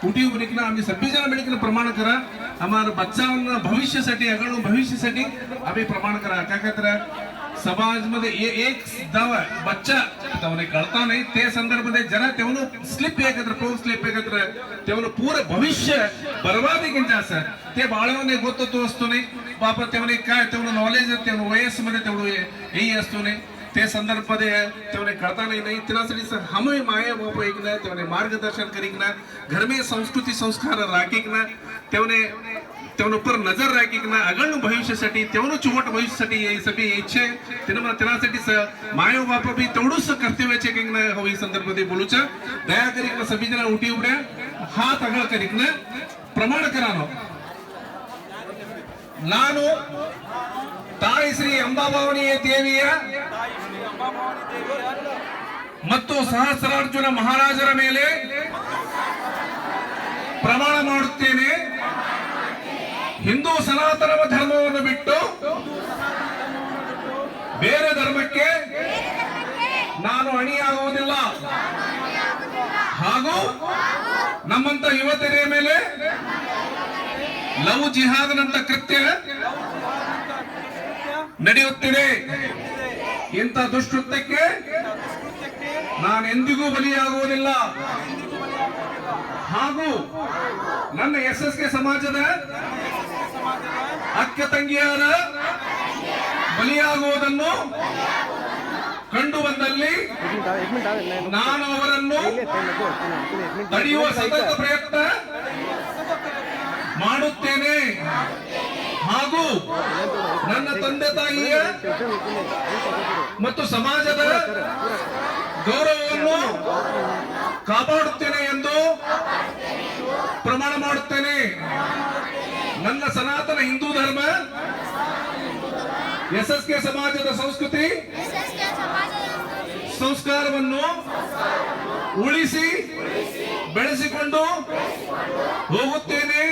उठी उभरीकना आम्ही 26 जना मिळून प्रमाण करा आम्हाला बच्चांना भविष्यासाठी अगळ भविष्यासाठी आम्ही प्रमाण करा काय काय समाज मध्ये एक दावा बच्चा तवने कळता नाही ते संदर्भमध्ये जरा तेवनो स्लिप ಏಕತ್ರ ಟೋನ್ ಸ್ಲಿಪ್ ಏಕತ್ರ तेवनो पूर्ण भविष्य बर्बादीಗಿಂತ ಸರ್ ते बाळवणे ಗೊತ್ತು असतो नाही पाप तेवने काय तेवनो नॉलेज तेवनो वयस्मध्ये तेवढं हे असतो नाही ते संदर्भमध्ये तेवने कळता नाही त्यासाठी सर हमें माया बाप ऐकना तेवने मार्गदर्शन करीकना घर में संस्कृती संस्कार राखीकना तेवने तेवनो पर नजर राखीकना अगळ भविष्यासाठी तेवनो चुवट भविष्यासाठी हे सगळी इच्छे त्यासाठी माय बाप बी तेवढंच कर्तव्याचे किंग हो ಈ ಸಂದರ್ಭದಲ್ಲಿ बोलूचा दया करीकना सभी जना उठी उभ्या हात अगळ करीकना प्रमाण करानो ನಾನು ತಾಯಿ ಶ್ರೀ ಅಂಬಾಭವಾನಿ ದೇವಿಯ ಮತ್ತು ಸಹಸ್ರಾರ್ಜುನ ಮಹಾರಾಜರ ಮೇಲೆ ಪ್ರಮಾಣ ಮಾಡುತ್ತೇನೆ ಹಿಂದೂ ಸನಾತನ ಧರ್ಮವನ್ನು ಬಿಟ್ಟು ಬೇರೆ ಧರ್ಮಕ್ಕೆ ನಾನು ಅಣಿಯಾಗುವುದಿಲ್ಲ ಹಾಗೂ ನಮ್ಮಂತ ಯುವತಿಯರ ಮೇಲೆ ಲವ್ ಜಿಹಾದ್ನಂತ ಕೃತ್ಯ ನಡೆಯುತ್ತಿದೆ ಇಂಥ ದುಷ್ಕೃತ್ಯಕ್ಕೆ ನಾನು ಎಂದಿಗೂ ಬಲಿಯಾಗುವುದಿಲ್ಲ ಹಾಗೂ ನನ್ನ ಎಸ್ಎಸ್ಕೆ ಸಮಾಜದ ಅಕ್ಕ ತಂಗಿಯರ ಬಲಿಯಾಗುವುದನ್ನು ಕಂಡು ಬಂದಲ್ಲಿ ನಾನು ಅವರನ್ನು ತಡೆಯುವ ಸತತ ಪ್ರಯತ್ನ ಮಾಡುತ್ತೇನೆ ಹಾಗೂ ನನ್ನ ತಂದೆ ತಾಯಿಯ ಮತ್ತು ಸಮಾಜದ ಗೌರವವನ್ನು ಕಾಪಾಡುತ್ತೇನೆ ಎಂದು ಪ್ರಮಾಣ ಮಾಡುತ್ತೇನೆ ನನ್ನ ಸನಾತನ ಹಿಂದೂ ಧರ್ಮ ಎಸ್ಎಸ್ಕೆ ಸಮಾಜದ ಸಂಸ್ಕೃತಿ ಸಂಸ್ಕಾರವನ್ನು ಉಳಿಸಿ ಬೆಳೆಸಿಕೊಂಡು ಹೋಗುತ್ತೇನೆ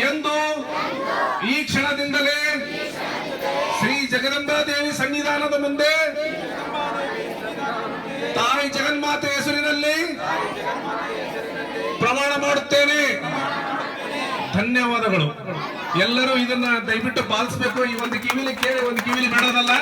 ಎಂದು ಈ ಕ್ಷಣದಿಂದಲೇ ಶ್ರೀ ಜಗದಂಬಾ ದೇವಿ ಸನ್ನಿಧಾನದ ಮುಂದೆ ತಾಯಿ ಜಗನ್ಮಾತೆ ಹೆಸರಿನಲ್ಲಿ ಪ್ರಮಾಣ ಮಾಡುತ್ತೇನೆ. ಧನ್ಯವಾದಗಳು. ಎಲ್ಲರೂ ಇದನ್ನ ದಯವಿಟ್ಟು ಪಾಲಿಸಬೇಕು. ಈ ಒಂದು ಕಿವಿಲಿ ಕೇಳಿ ಒಂದು ಕಿವಿಲಿ ಬೇಡದಲ್ಲ.